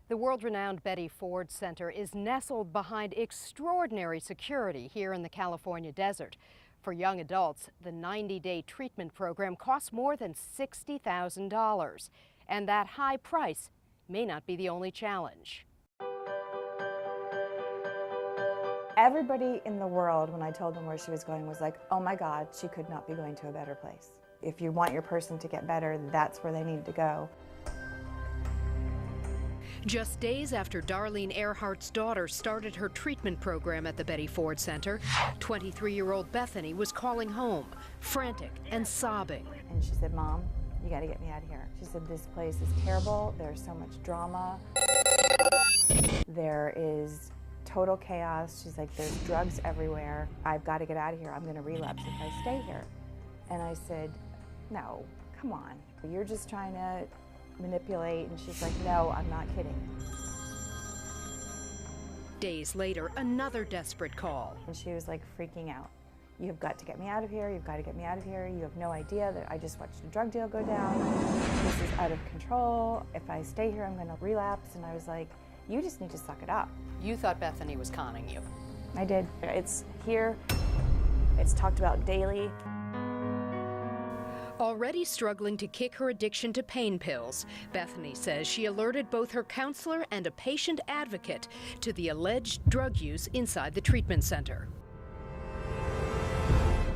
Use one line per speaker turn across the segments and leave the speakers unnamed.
The world-renowned Betty Ford Center is nestled behind extraordinary security here in the California desert. For young adults, the 90-day treatment program costs more than $60,000. And that high price may not be the only challenge.
Everybody in the world, when I told them where she was going, was like, oh my God, she could not be going to a better place. If you want your person to get better, that's where they need to go.
Just days after Darlene Earhart's daughter started her treatment program at the Betty Ford Center, 23-year-old Bethany was calling home, frantic and sobbing.
And she said, Mom, you got to get me out of here. She said, this place is terrible. There's so much drama. There is total chaos. She's like, there's drugs everywhere. I've got to get out of here. I'm going to relapse if I stay here. And I said, no, come on. You're just trying to manipulate. And she's like, no, I'm not kidding.
Days later, another desperate call.
And she was like freaking out. You've got to get me out of here. You've got to get me out of here. You have no idea that I just watched a drug deal go down. This is out of control. If I stay here, I'm going to relapse. And I was like, you just need to suck it up.
You thought Bethany was conning you.
I did. It's here. It's talked about daily.
Already struggling to kick her addiction to pain pills, Bethany says she alerted both her counselor and a patient advocate to the alleged drug use inside the treatment center.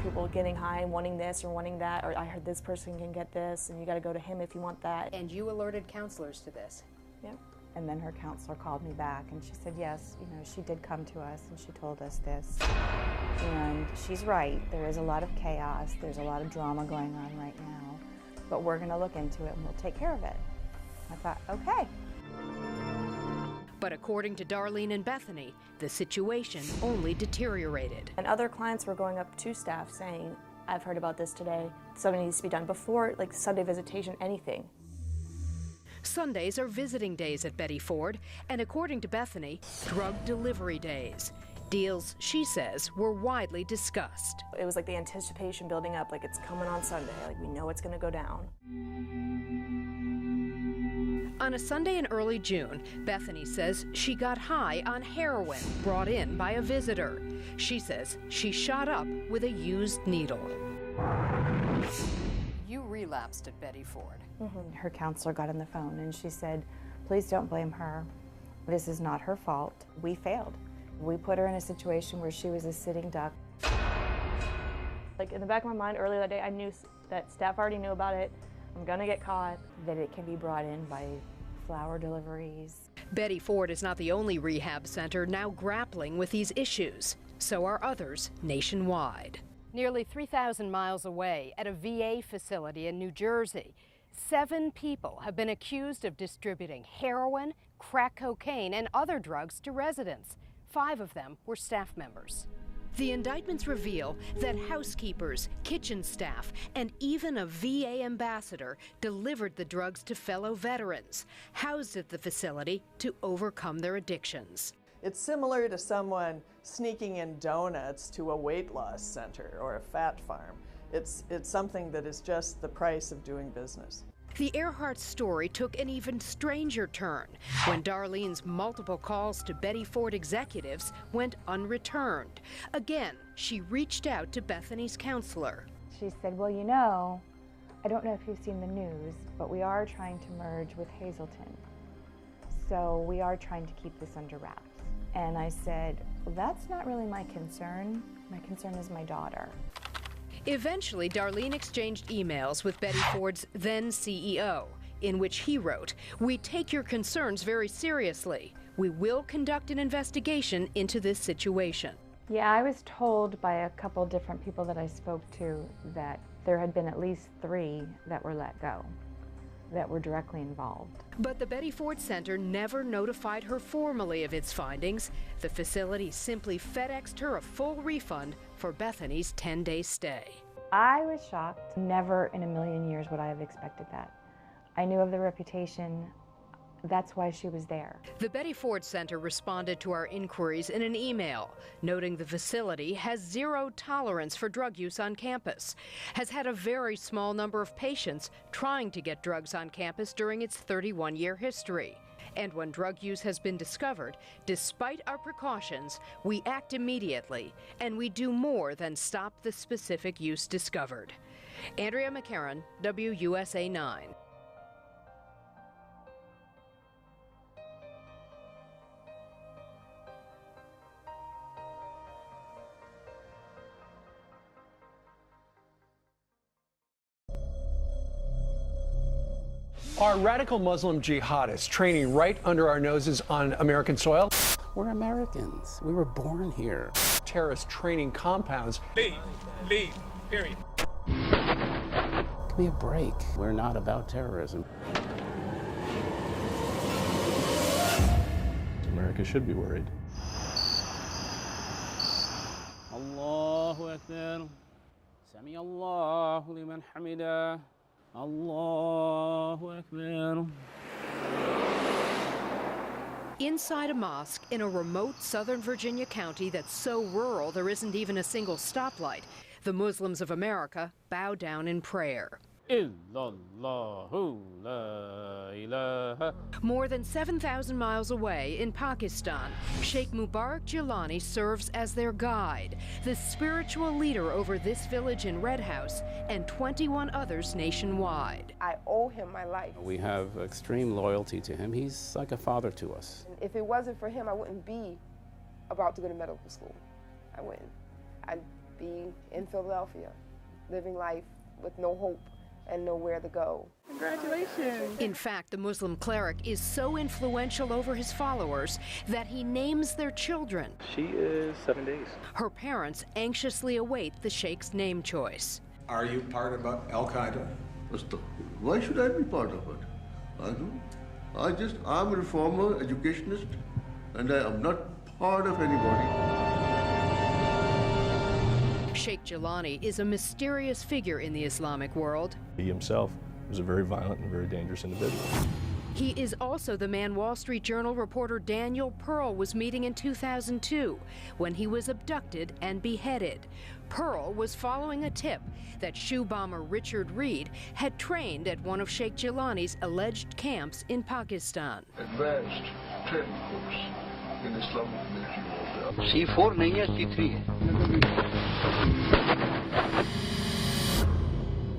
People getting high, wanting this or wanting that, or I heard this person can get this, and you got to go to him if you want that.
And you alerted counselors to this?
Yep.
And then her counselor called me back and she said, yes, you know, she did come to us and she told us this. And she's right, there is a lot of chaos, there's a lot of drama going on right now, but we're going to look into it and we'll take care of it. I thought, okay.
But according to Darlene and Bethany, the situation only deteriorated.
And other clients were going up to staff saying, I've heard about this today, something needs to be done before, like Sunday visitation, anything.
Sundays are visiting days at Betty Ford, and according to Bethany, drug delivery days. Deals, she says, were widely discussed.
It was like the anticipation building up, like it's coming on Sunday, like we know it's going to go down.
On a Sunday in early June, Bethany says she got high on heroin brought in by a visitor. She says she shot up with a used needle. You relapsed at Betty Ford.
Her counselor got on the phone and she said, please don't blame her. This is not her fault. We failed. We put her in a situation where she was a sitting duck.
Like in the back of my mind earlier that day, I knew that staff already knew about it. I'm gonna get caught.
That it can be brought in by flower deliveries.
Betty Ford is not the only rehab center now grappling with these issues. So are others nationwide. Nearly 3,000 miles away at a VA facility in New Jersey, 7 people have been accused of distributing heroin, crack cocaine, and other drugs to residents. 5 of them were staff members. The indictments reveal that housekeepers, kitchen staff, and even a VA ambassador delivered the drugs to fellow veterans, housed at the facility to overcome their addictions.
It's similar to someone sneaking in donuts to a weight loss center or a fat farm. It's something that is just the price of doing business.
The Earhart story took an even stranger turn when Darlene's multiple calls to Betty Ford executives went unreturned. Again, she reached out to Bethany's counselor.
She said, well, you know, I don't know if you've seen the news, but we are trying to merge with Hazleton. So we are trying to keep this under wraps. And I said, well, that's not really my concern. My concern is my daughter.
Eventually, Darlene exchanged emails with Betty Ford's then CEO, in which he wrote, "We take your concerns very seriously. We will conduct an investigation into this situation."
Yeah, I was told by a couple different people that I spoke to that there had been at least 3 that were let go, that were directly involved.
But the Betty Ford Center never notified her formally of its findings. The facility simply FedExed her a full refund for Bethany's 10-day stay.
I was shocked. Never in a million years would I have expected that. I knew of the reputation. That's why she was there.
The Betty Ford Center responded to our inquiries in an email, noting the facility has 0 tolerance for drug use on campus, has had a very small number of patients trying to get drugs on campus during its 31-year history. And when drug use has been discovered, despite our precautions, we act immediately, and we do more than stop the specific use discovered. Andrea McCarran, WUSA 9.
Are radical Muslim jihadists training right under our noses on American soil?
We're Americans. We were born here.
Terrorist training compounds.
Leave, period.
Give me a break. We're not about terrorism.
America should be worried.
Allahu Akbar. Sami Allahu liman hamidah. Allahu Akbar.
Inside a mosque in a remote southern Virginia county that's so rural there isn't even a single stoplight, the Muslims of America bow down in prayer.
Illallahu la ilaha.
More than 7,000 miles away in Pakistan, Sheikh Mubarak Jilani serves as their guide, the spiritual leader over this village in Red House and 21 others nationwide.
I owe him my life.
We have extreme loyalty to him. He's like a father to us.
If it wasn't for him, I wouldn't be about to go to medical school. I wouldn't. I'd be in Philadelphia, living life with no hope and nowhere to go.
Congratulations. In fact, the Muslim cleric is so influential over his followers that he names their children.
She is 7 days.
Her parents anxiously await the Sheikh's name choice.
Are you part of Al-Qaeda?
Why should I be part of it? I don't. I'm a reformer, educationist, and I am not part of anybody.
Sheikh Jilani is a mysterious figure in the Islamic world.
He himself was a very violent and very dangerous individual.
He is also the man Wall Street Journal reporter Daniel Pearl was meeting in 2002 when he was abducted and beheaded. Pearl was following a tip that shoe bomber Richard Reed had trained at one of Sheikh Jilani's alleged camps in Pakistan.
Advanced training course in Islamic military warfare.
C4 नहीं है, C3 है.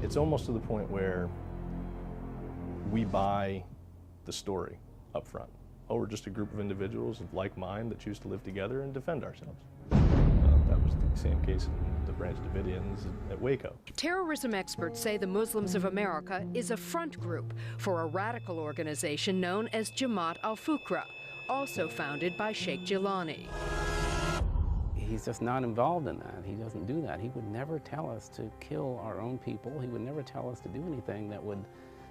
It's almost to the point where we buy the story up front. Oh, we're just a group of individuals of like mind that choose to live together and defend ourselves. That was the same case in the Branch Davidians at Waco.
Terrorism experts say the Muslims of America is a front group for a radical organization known as Jamaat al-Fuqra, also founded by Sheikh Jilani.
He's just not involved in that. He doesn't do that. He would never tell us to kill our own people. He would never tell us to do anything that would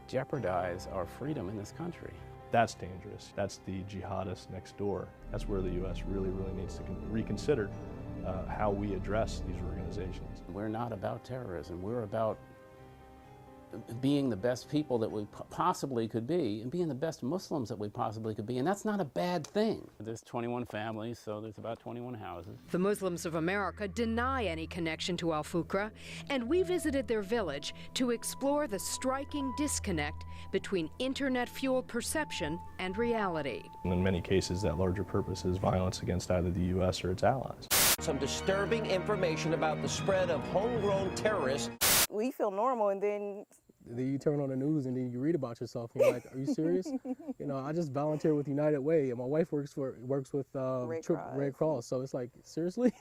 jeopardize our freedom in this country.
That's dangerous. That's the jihadists next door. That's where the U.S. really needs to reconsider how we address these organizations.
We're not about terrorism. We're about being the best people that we possibly could be and being the best Muslims that we possibly could be, and that's not a bad thing. There's 21 families, so there's about 21 houses.
The Muslims of America deny any connection to al-Fuqra, and we visited their village to explore the striking disconnect between internet-fueled perception and reality.
And in many cases, that larger purpose is violence against either the U.S. or its allies.
Some disturbing information about the spread of homegrown terrorists.
We feel normal, and then
you turn on the news and then you read about yourself and you're like, are you serious? You know, I just volunteer with United Way and my wife works with Red Cross. So it's like, seriously?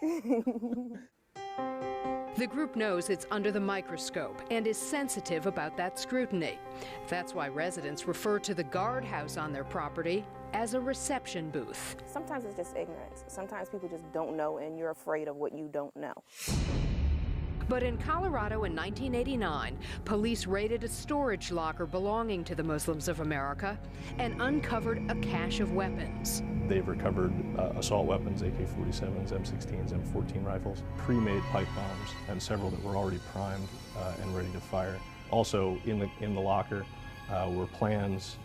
The group knows it's under the microscope and is sensitive about that scrutiny. That's why residents refer to the guardhouse on their property as a reception booth.
sometimes it's just ignorance. Sometimes people just don't know, and you're afraid of what you don't know.
But in Colorado in 1989, police raided a storage locker belonging to the Muslims of America and uncovered a cache of weapons.
They've recovered assault weapons, AK-47s, M16s, M14 rifles, pre-made pipe bombs, and several that were already primed and ready to fire. Also in the locker were plans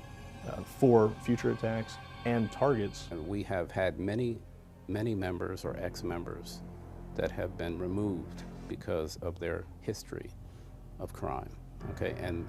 for future attacks and targets.
We have had many members or ex-members that have been removed because of their history of crime. Okay, and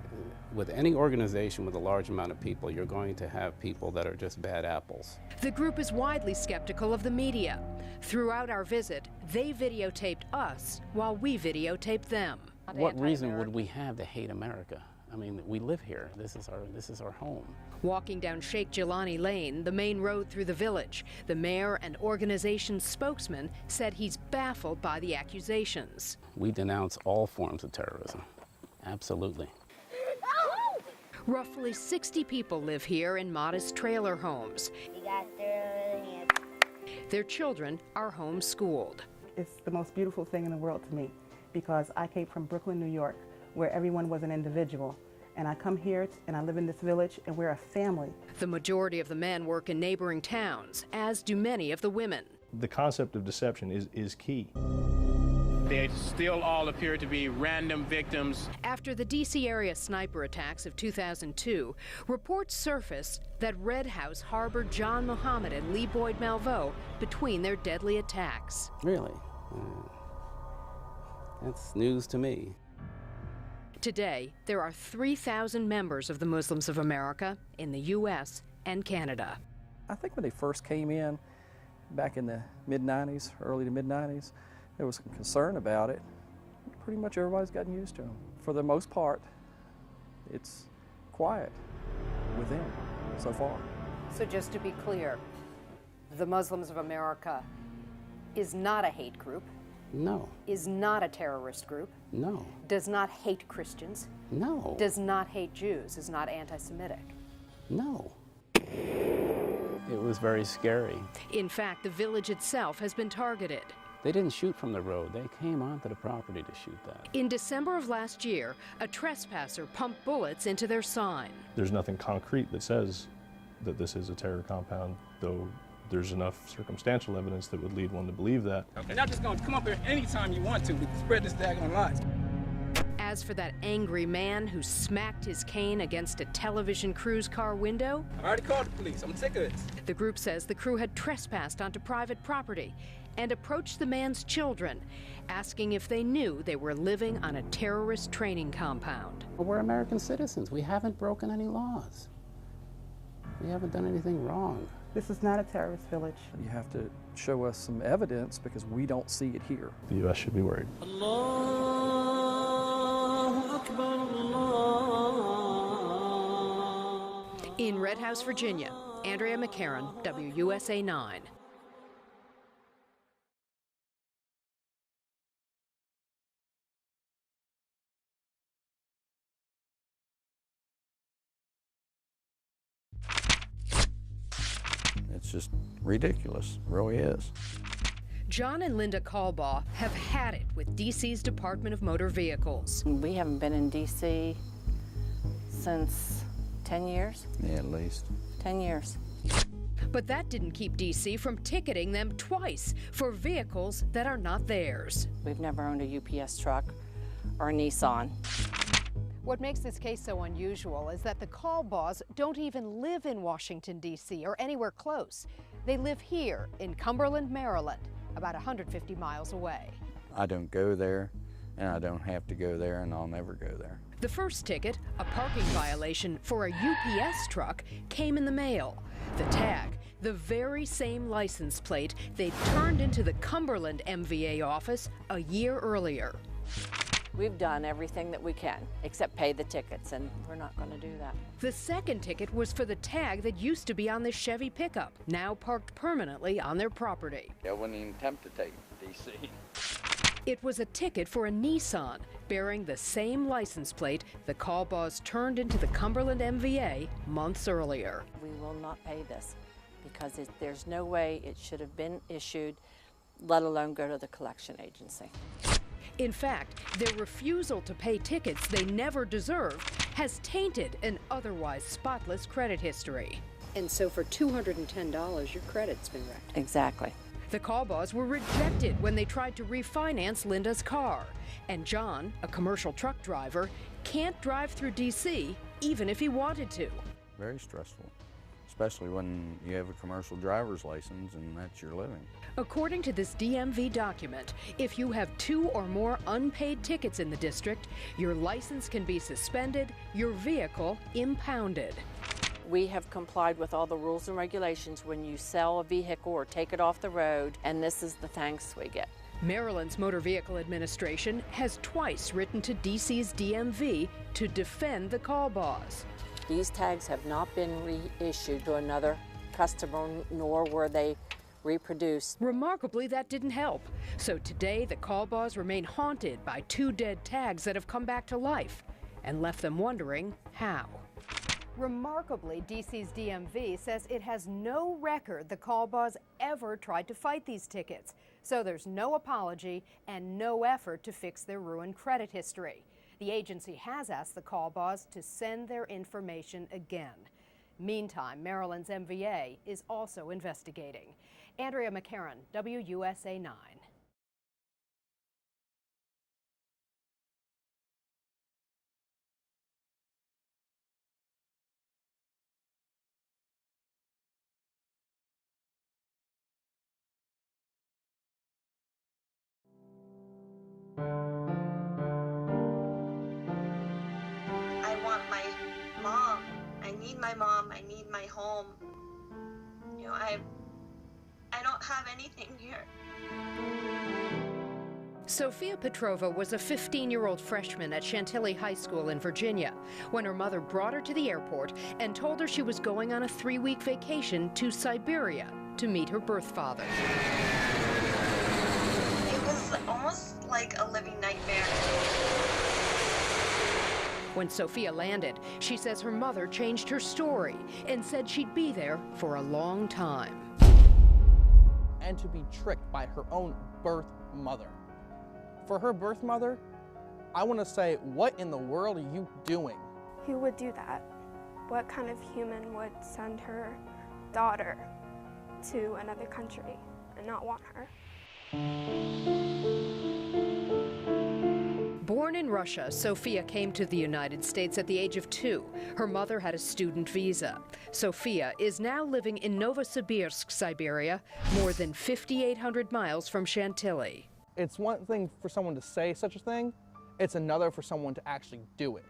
with any organization with a large amount of people, you're going to have people that are just bad apples.
The group is widely skeptical of the media. Throughout our visit, they videotaped us while we videotaped them.
What reason would we have to hate America? I mean, we live here. This is our home.
Walking down Sheikh Jelani Lane, the main road through the village, the mayor and organization spokesman said he's baffled by the accusations.
We denounce all forms of terrorism. Absolutely.
Roughly 60 people live here in modest trailer homes. Their children are homeschooled.
It's the most beautiful thing in the world to me because I came from Brooklyn, New York, where everyone was an individual. And I come here and I live in this village and we're a family.
The majority of the men work in neighboring towns, as do many of the women.
The concept of deception is key.
They still all appear to be random victims.
After the D.C. area sniper attacks of 2002, reports surfaced that Red House harbored John Muhammad and Lee Boyd Malveaux between their deadly attacks.
Really? That's news to me.
Today, there are 3,000 members of the Muslims of America in the U.S. and Canada.
I think when they first came in, back in the mid-90s, early to mid-90s, there was some concern about it. Pretty much everybody's gotten used to them. For the most part, it's quiet with them so far.
So just to be clear, the Muslims of America is not a hate group.
No.
Is not a terrorist group.
No.
Does not hate Christians.
No.
Does not hate Jews. Is not anti-Semitic.
No. It was very scary.
In fact, the village itself has been targeted.
They didn't shoot from the road. They came onto the property to shoot that.
In December of last year, a trespasser pumped bullets into their sign.
There's nothing concrete that says that this is a terror compound, though there's enough circumstantial evidence that would lead one to believe that.
You're not just going to come up here anytime you want to spread this daggone lies.
As for that angry man who smacked his cane against a television crew's car window,
I already called the police. I'm sick of this.
The group says the crew had trespassed onto private property and approached the man's children, asking if they knew they were living on a terrorist training compound.
We're American citizens. We haven't broken any laws. We haven't done anything wrong.
This is not a terrorist village.
You have to show us some evidence because we don't see it here.
The U.S. should be worried.
In Red House, Virginia, Andrea McCarran, WUSA 9.
It's just ridiculous, it really is.
John and Linda Callbaugh have had it with D.C.'s Department of Motor Vehicles.
We haven't been in D.C. since 10 years.
Yeah, at least.
10 years.
But that didn't keep D.C. from ticketing them twice for vehicles that are not theirs.
We've never owned a UPS truck or a Nissan.
What makes this case so unusual is that the Callbaughs don't even live in Washington, D.C. or anywhere close. They live here in Cumberland, Maryland, about 150 miles away.
I don't go there, and I don't have to go there, and I'll never go there.
The first ticket, a parking violation for a UPS truck, came in the mail. The tag, the very same license plate they'd turned into the Cumberland MVA office a year earlier.
We've done everything that we can, except pay the tickets, and we're not going to do that.
The second ticket was for the tag that used to be on this Chevy pickup, now parked permanently on their property.
I wouldn't even attempt to take D.C.
It was a ticket for a Nissan bearing the same license plate the Callbaughs turned into the Cumberland MVA months earlier.
We will not pay this because there's no way it should have been issued, let alone go to the collection agency.
In fact, their refusal to pay tickets they never deserved has tainted an otherwise spotless credit history. And so for $210, your credit's been wrecked.
Exactly.
The Callbaughs were rejected when they tried to refinance Linda's car. And John, a commercial truck driver, can't drive through D.C. even if he wanted to.
Very stressful, especially when you have a commercial driver's license and that's your living.
According to this DMV document, if you have 2 or more unpaid tickets in the district, your license can be suspended, your vehicle impounded.
We have complied with all the rules and regulations when you sell a vehicle or take it off the road, and this is the thanks we get.
Maryland's Motor Vehicle Administration has twice written to DC's DMV to defend the call boss.
These tags have not been reissued to another customer, nor were they reproduced.
Remarkably, that didn't help. So today, the call bars remain haunted by 2 dead tags that have come back to life and left them wondering how. Remarkably, DC's DMV says it has no record the call bars ever tried to fight these tickets. So there's no apology and no effort to fix their ruined credit history. The agency has asked the call bars to send their information again. Meantime, Maryland's MVA is also investigating. Andrea McCarran, WUSA 9.
I want my mom. I need my mom. I need my home. You know, I don't have anything here.
Sophia Petrova was a 15-year-old freshman at Chantilly High School in Virginia when her mother brought her to the airport and told her she was going on a 3-week vacation to Siberia to meet her birth father.
It was almost like a living nightmare.
When Sophia landed, she says her mother changed her story and said she'd be there for a long time.
And to be tricked by her own birth mother. For her birth mother, I want to say, what in the world are you doing?
Who would do that? What kind of human would send her daughter to another country and not want her?
Born in Russia, Sophia came to the United States at the age of 2. Her mother had a student visa. Sophia is now living in Novosibirsk, Siberia, more than 5,800 miles from Chantilly.
It's one thing for someone to say such a thing, it's another for someone to actually do it.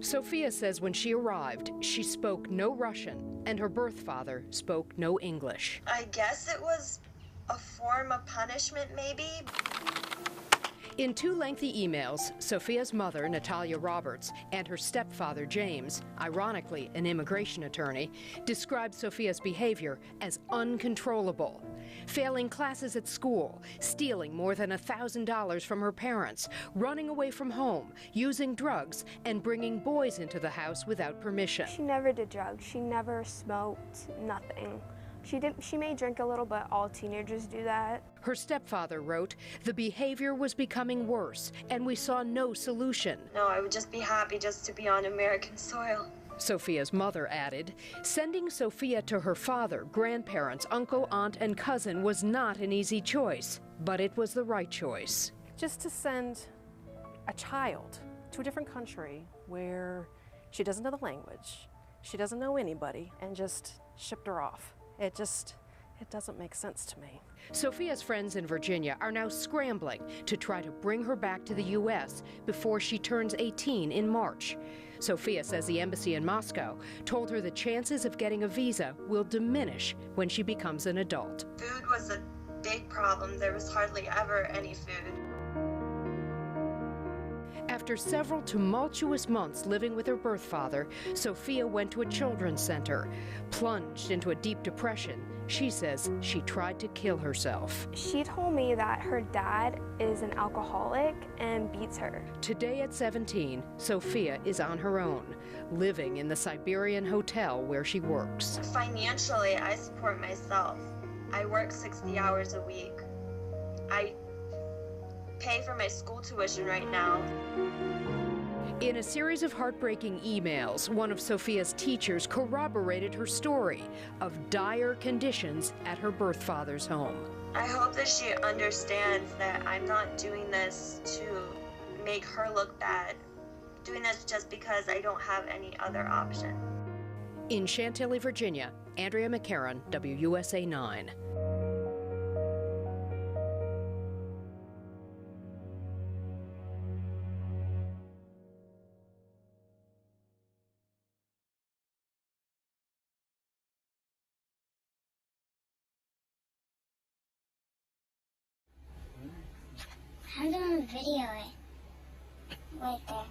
Sophia says when she arrived, she spoke no Russian, and her birth father spoke no English.
I guess it was a form of punishment, maybe.
In 2 lengthy emails, Sophia's mother, Natalia Roberts, and her stepfather, James, ironically an immigration attorney, described Sophia's behavior as uncontrollable. Failing classes at school, stealing more than $1,000 from her parents, running away from home, using drugs, and bringing boys into the house without permission.
She never did drugs. She never smoked, nothing. She may drink a little, but all teenagers do that.
Her stepfather wrote, "The behavior was becoming worse, and we saw no solution."
No, I would just be happy just to be on American soil.
Sophia's mother added, sending Sophia to her father, grandparents, uncle, aunt, and cousin was not an easy choice, but it was the right choice.
Just to send a child to a different country where she doesn't know the language, she doesn't know anybody, and just shipped her off. It doesn't make sense to me.
Sophia's friends in Virginia are now scrambling to try to bring her back to the U.S. before she turns 18 in March. Sophia says the embassy in Moscow told her the chances of getting a visa will diminish when she becomes an adult.
Food was a big problem. There was hardly ever any food.
After several tumultuous months living with her birth father, Sophia went to a children's center. Plunged into a deep depression, she says she tried to kill herself.
She told me that her dad is an alcoholic and beats her.
Today at 17, Sophia is on her own, living in the Siberian hotel where she works.
Financially, I support myself. I work 60 hours a week. I pay for my school tuition right now.
In a series of heartbreaking emails, one of Sophia's teachers corroborated her story of dire conditions at her birth father's home.
I hope that she understands that I'm not doing this to make her look bad, doing this just because I don't have any other option.
In Chantilly, Virginia, Andrea McCarran, WUSA 9.
I'm gonna video it. Right there.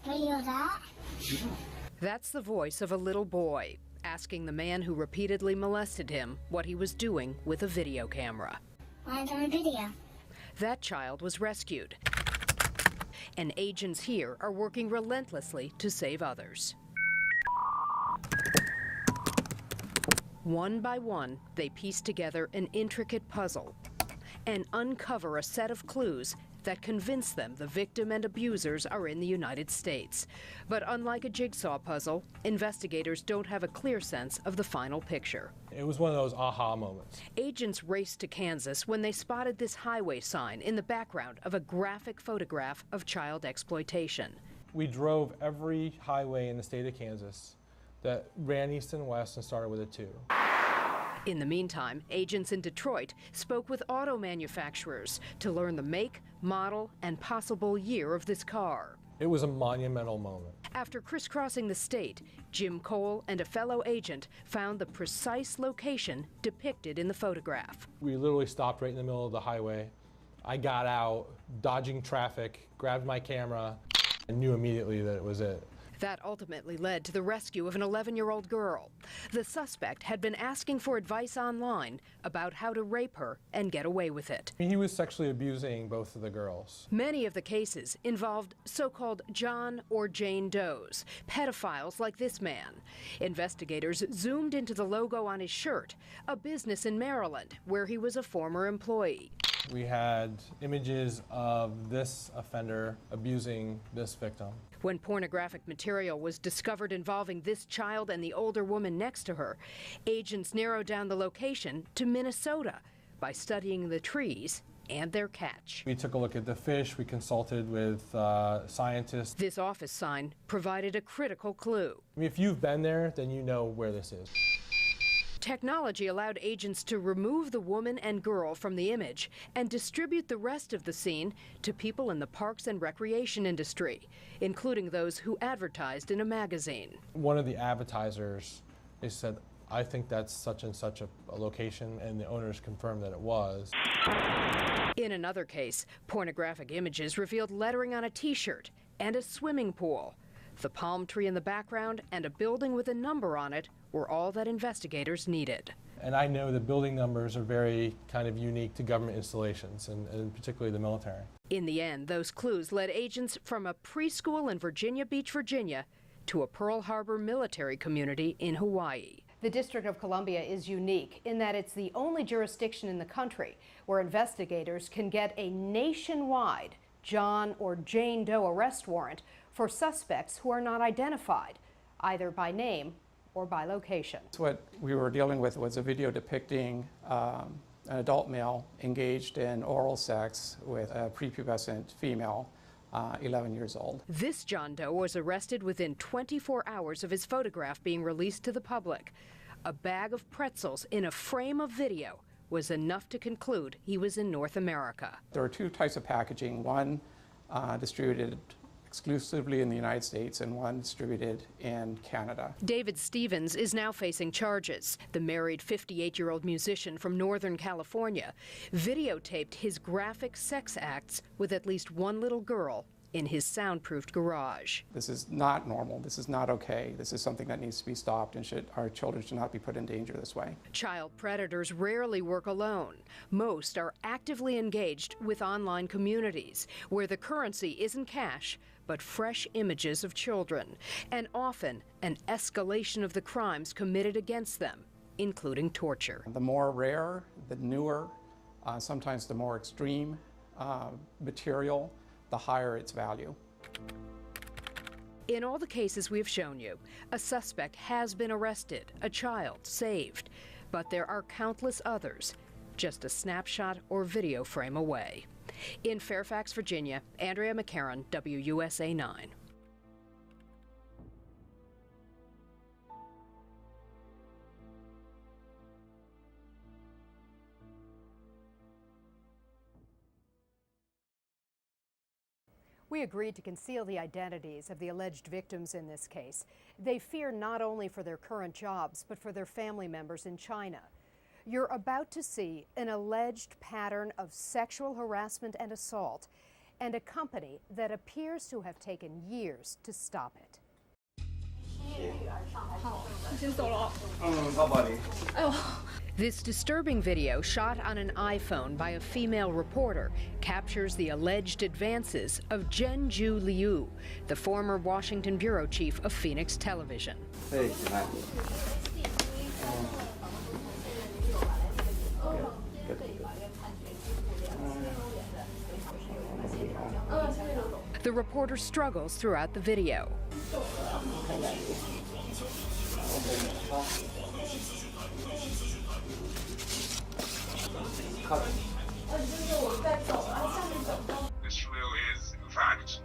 Video that?
That's the voice of a little boy asking the man who repeatedly molested him what he was doing with a video camera.
Why is it on video?
That child was rescued, and agents here are working relentlessly to save others. One by one, they piece together an intricate puzzle and uncover a set of clues that convince them the victim and abusers are in the United States. But unlike a jigsaw puzzle, investigators don't have a clear sense of the final picture.
It was one of those aha moments.
Agents raced to Kansas when they spotted this highway sign in the background of a graphic photograph of child exploitation.
We drove every highway in the state of Kansas that ran east and west and started with a 2.
In the meantime, agents in Detroit spoke with auto manufacturers to learn the make, model, and possible year of this car.
It was a monumental moment.
After crisscrossing the state, Jim Cole and a fellow agent found the precise location depicted in the photograph.
We literally stopped right in the middle of the highway. I got out, dodging traffic, grabbed my camera, and knew immediately that it was it.
That ultimately led to the rescue of an 11-year-old girl. The suspect had been asking for advice online about how to rape her and get away with it.
He was sexually abusing both of the girls.
Many of the cases involved so-called John or Jane Does, pedophiles like this man. Investigators zoomed into the logo on his shirt, a business in Maryland where he was a former employee.
We had images of this offender abusing this victim.
When pornographic material was discovered involving this child and the older woman next to her, agents narrowed down the location to Minnesota by studying the trees and their catch.
We took a look at the fish, we consulted with scientists.
This office sign provided a critical clue.
I mean, if you've been there, then you know where this is.
Technology allowed agents to remove the woman and girl from the image and distribute the rest of the scene to people in the parks and recreation industry, including those who advertised in a magazine.
One of the advertisers, they said, I think that's such and such a location, and the owners confirmed that it was.
In another case, pornographic images revealed lettering on a T-shirt and a swimming pool. The palm tree in the background and a building with a number on it were all that investigators needed.
And I know the building numbers are very kind of unique to government installations, and particularly the military.
In the end, those clues led agents from a preschool in Virginia Beach, Virginia, to a Pearl Harbor military community in Hawaii. The District of Columbia is unique in that it's the only jurisdiction in the country where investigators can get a nationwide John or Jane Doe arrest warrant for suspects who are not identified, either by name or by location.
What we were dealing with was a video depicting an adult male engaged in oral sex with a prepubescent female, 11 years old.
This John Doe was arrested within 24 hours of his photograph being released to the public. A bag of pretzels in a frame of video was enough to conclude he was in North America.
There are two types of packaging, one distributed exclusively in the United States and one distributed in Canada.
David Stevens is now facing charges. The married 58-year-old musician from Northern California videotaped his graphic sex acts with at least one little girl in his soundproofed garage.
This is not normal. This is not okay. This is something that needs to be stopped, and our children should not be put in danger this way.
Child predators rarely work alone. Most are actively engaged with online communities where the currency isn't cash, but fresh images of children, and often an escalation of the crimes committed against them, including torture.
The more rare, the newer, sometimes the more extreme material, the higher its value.
In all the cases we've shown you, a suspect has been arrested, a child saved, but there are countless others, just a snapshot or video frame away. In Fairfax, Virginia, Andrea McCarran, WUSA 9. We agreed to conceal the identities of the alleged victims in this case. They fear not only for their current jobs, but for their family members in China. You're about to see an alleged pattern of sexual harassment and assault, and a company that appears to have taken years to stop it. This disturbing video, shot on an iPhone by a female reporter, captures the alleged advances of Zhenju Liu, the former Washington bureau chief of Phoenix Television.
Hey,
The reporter struggles throughout the video.
This Liu is, in fact,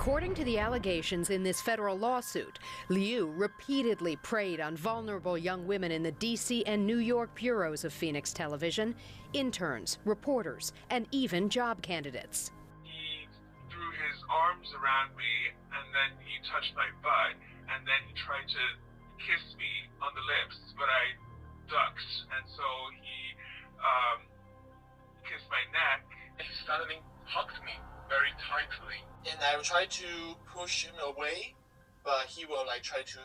According to the allegations in this federal lawsuit, Liu repeatedly preyed on vulnerable young women in the D.C. and New York bureaus of Phoenix Television, interns, reporters, and even job candidates.
He threw his arms around me, and then he touched my butt, and then he tried to kiss me on the lips, but I ducked, and so he kissed my neck. He suddenly hugged me very tightly, and I tried to push him away, but he will try to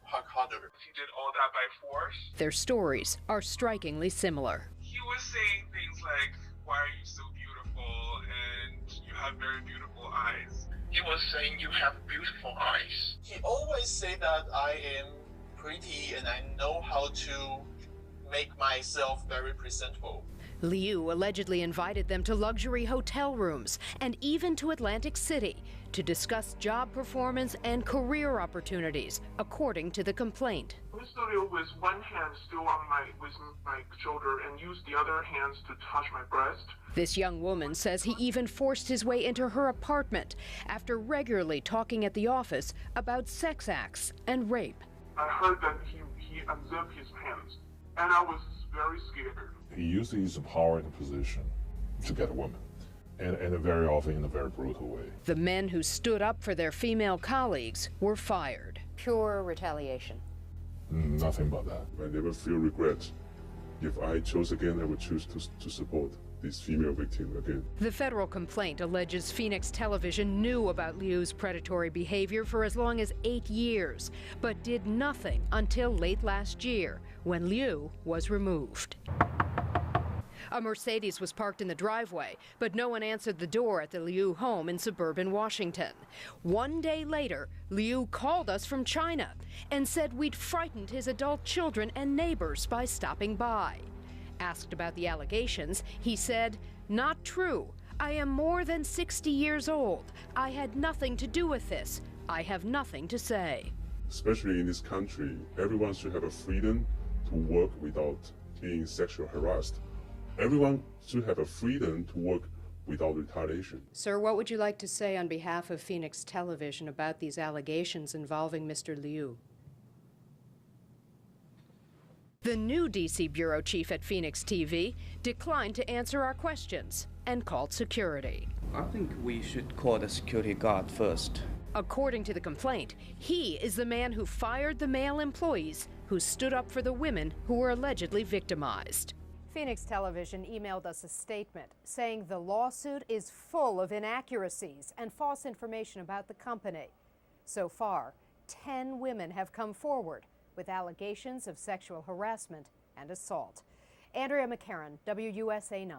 hug harder. He did all that by force.
Their stories are strikingly similar.
He was saying things like, "Why are you so beautiful?" and "You have very beautiful eyes." He was saying, "You have beautiful eyes." He always say that I am pretty and I know how to make myself very presentable.
Liu allegedly invited them to luxury hotel rooms and even to Atlantic City to discuss job performance and career opportunities, according to the complaint.
Mr. Liu, with one hand still on my shoulder, and used the other hands to touch my breast.
This young woman says he even forced his way into her apartment after regularly talking at the office about sex acts and rape.
I heard that he unzipped his pants, and I was very scared.
He used his power and position to get a woman, and very often in a very brutal way.
The men who stood up for their female colleagues were fired. Pure retaliation.
Nothing but that. I never feel regret. If I chose again, I would choose to support this female victim again.
The federal complaint alleges Phoenix Television knew about Liu's predatory behavior for as long as 8 years, but did nothing until late last year, when Liu was removed. A Mercedes was parked in the driveway, but no one answered the door at the Liu home in suburban Washington. One day later, Liu called us from China and said we'd frightened his adult children and neighbors by stopping by. Asked about the allegations, he said, "Not true. I am more than 60 years old. I had nothing to do with this. I have nothing to say."
Especially in this country, everyone should have a freedom to work without being sexually harassed. Everyone should have a freedom to work without retaliation.
Sir, what would you like to say on behalf of Phoenix Television about these allegations involving Mr. Liu? The new D.C. bureau chief at Phoenix TV declined to answer our questions and called security.
I think we should call the security guard first.
According to the complaint, he is the man who fired the male employees who stood up for the women who were allegedly victimized. Phoenix Television emailed us a statement saying the lawsuit is full of inaccuracies and false information about the company. So far, 10 women have come forward with allegations of sexual harassment and assault. Andrea McCarran, WUSA 9.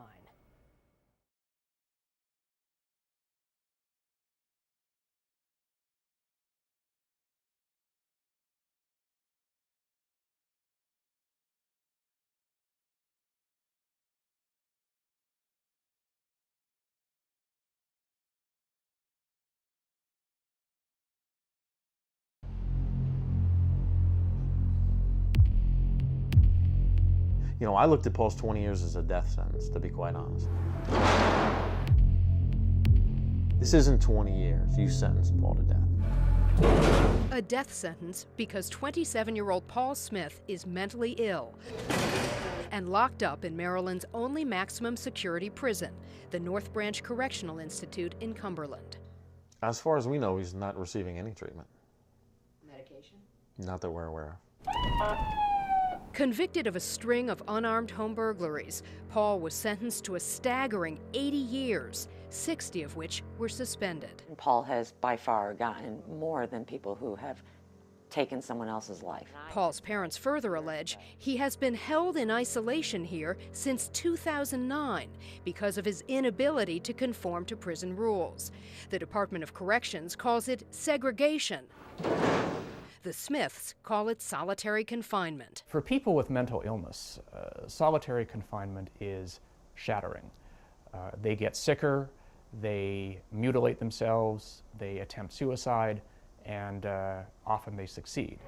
You know, I looked at post 20 years as a death sentence, to be quite honest.
This isn't 20 years. You sentenced Paul to death.
A death sentence because 27-year-old Paul Smith is mentally ill and locked up in Maryland's only maximum security prison, the North Branch Correctional Institute in Cumberland.
As far as we know, he's not receiving any treatment.
Medication?
Not that we're aware of.
Convicted of a string of unarmed home burglaries, Paul was sentenced to a staggering 80 years, 60 of which were suspended.
Paul has by far gotten more than people who have taken someone else's life.
Paul's parents further allege he has been held in isolation here since 2009 because of his inability to conform to prison rules. The Department of Corrections calls it segregation. The Smiths call it solitary confinement.
For people with mental illness, solitary confinement is shattering. They get sicker, they mutilate themselves, they attempt suicide, and often they succeed.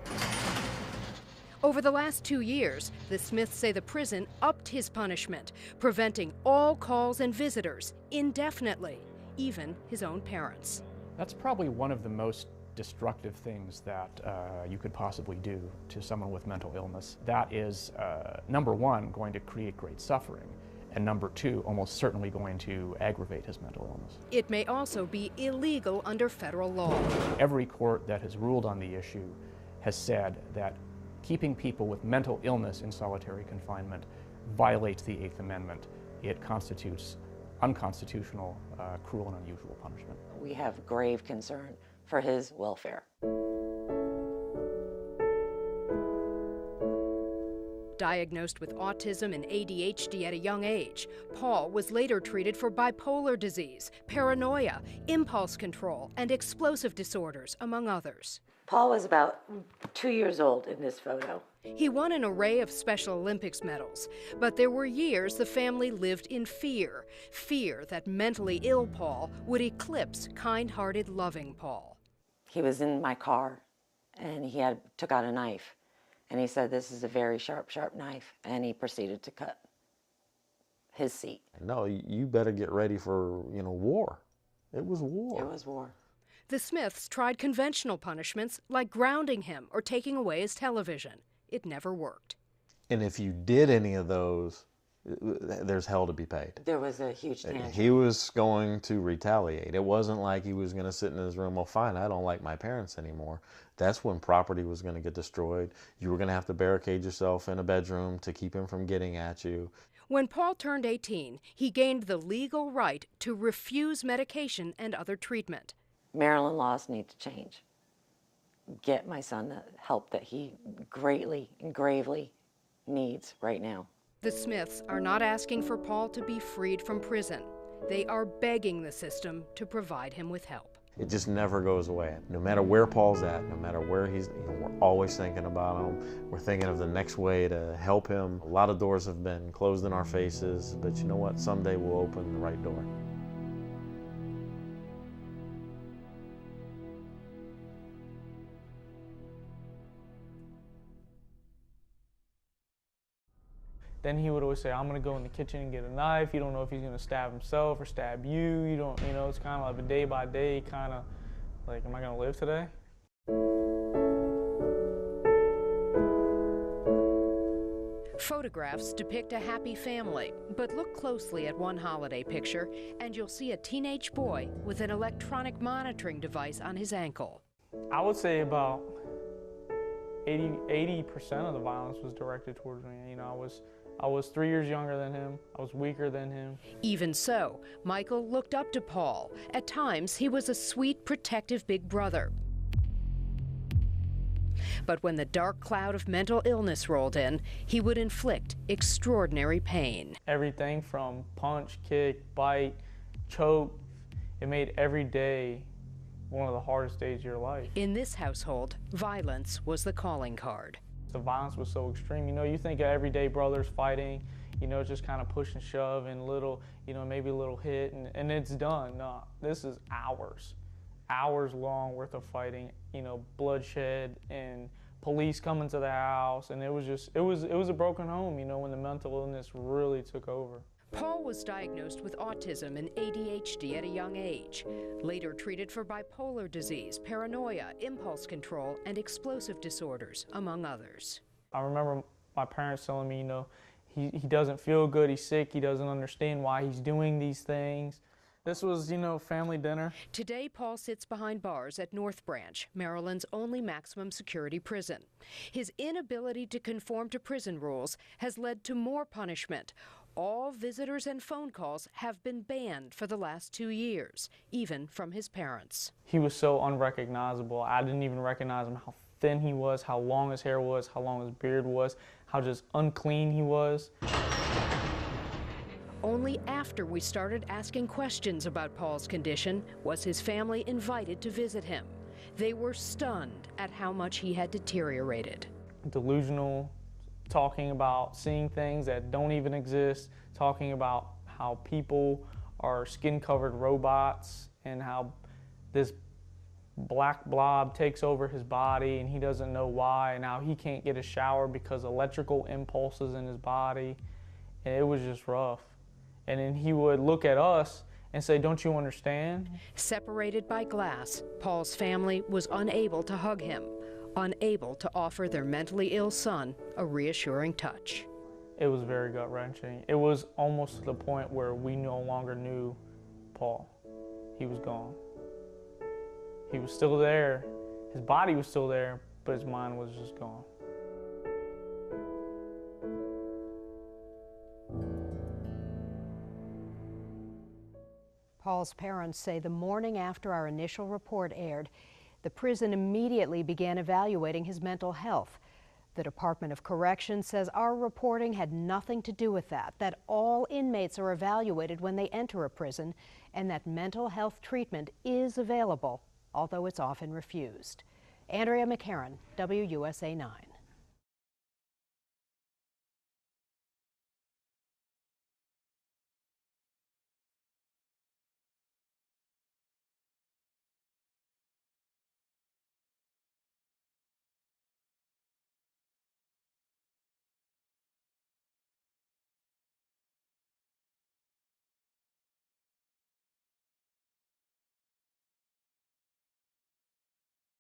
Over the last 2 years, the Smiths say the prison upped his punishment, preventing all calls and visitors indefinitely, even his own parents.
That's probably one of the most destructive things that you could possibly do to someone with mental illness. That is, number one, going to create great suffering, and number two, almost certainly going to aggravate his mental illness.
It may also be illegal under federal law.
Every court that has ruled on the issue has said that keeping people with mental illness in solitary confinement violates the Eighth Amendment. It constitutes unconstitutional, cruel and unusual punishment.
We have grave concern for his welfare.
Diagnosed with autism and ADHD at a young age, Paul was later treated for bipolar disease, paranoia, impulse control, and explosive disorders, among others.
Paul was about 2 years old in this photo.
He won an array of Special Olympics medals, but there were years the family lived in fear that mentally ill Paul would eclipse kind-hearted, loving Paul.
He was in my car, and he took out a knife, and he said, "This is a very sharp, sharp knife," and he proceeded to cut his seat.
No, you better get ready for, war. It was war.
It was war.
The Smiths tried conventional punishments like grounding him or taking away his television. It never worked.
And if you did any of those, there's hell to be paid.
There was a huge tantrum.
He was going to retaliate. It wasn't like he was going to sit in his room, well, fine, I don't like my parents anymore. That's when property was going to get destroyed. You were going to have to barricade yourself in a bedroom to keep him from getting at you.
When Paul turned 18, he gained the legal right to refuse medication and other treatment.
Maryland laws need to change. Get my son the help that he greatly and gravely needs right now.
The Smiths are not asking for Paul to be freed from prison. They are begging the system to provide him with help.
It just never goes away. No matter where Paul's at, no matter where he's, we're always thinking about him. We're thinking of the next way to help him. A lot of doors have been closed in our faces, but you know what? Someday we'll open the right door.
Then he would always say, "I'm gonna go in the kitchen and get a knife." You don't know if he's gonna stab himself or stab you. You don't, it's kind of like a day by day kind of like, am I gonna live today?
Photographs depict a happy family, but look closely at one holiday picture and you'll see a teenage boy with an electronic monitoring device on his ankle.
I would say about 80% of the violence was directed towards me. I was 3 years younger than him. I was weaker than him.
Even so, Michael looked up to Paul. At times, he was a sweet, protective big brother. But when the dark cloud of mental illness rolled in, he would inflict extraordinary pain.
Everything from punch, kick, bite, choke, it made every day one of the hardest days of your life.
In this household, violence was the calling card.
The violence was so extreme. You think of everyday brothers fighting, just kind of push and shove and little, maybe a little hit and it's done. No, this is hours long worth of fighting, bloodshed and police coming to the house, and it was a broken home, when the mental illness really took over.
Paul was diagnosed with autism and ADHD at a young age, later treated for bipolar disease, paranoia, impulse control, and explosive disorders, among others.
I remember my parents telling me, he doesn't feel good, he's sick, he doesn't understand why he's doing these things. This was, family dinner.
Today, Paul sits behind bars at North Branch, Maryland's only maximum security prison. His inability to conform to prison rules has led to more punishment. All visitors and phone calls have been banned for the last 2 years, even from his parents.
He was so unrecognizable. I didn't even recognize him, how thin he was, how long his hair was, how long his beard was, how just unclean he was.
Only after we started asking questions about Paul's condition was his family invited to visit him. They were stunned at how much he had deteriorated.
Delusional, talking about seeing things that don't even exist, talking about how people are skin-covered robots and how this black blob takes over his body and he doesn't know why, and how he can't get a shower because electrical impulses in his body. And it was just rough. And then he would look at us and say, "Don't you understand?"
Separated by glass, Paul's family was unable to hug him, unable to offer their mentally ill son a reassuring touch.
It was very gut-wrenching. It was almost to the point where we no longer knew Paul. He was gone. He was still there. His body was still there, but his mind was just gone.
Paul's parents say the morning after our initial report aired, the prison immediately began evaluating his mental health. The Department of Corrections says our reporting had nothing to do with that all inmates are evaluated when they enter a prison, and that mental health treatment is available, although it's often refused. Andrea McCarran, WUSA 9.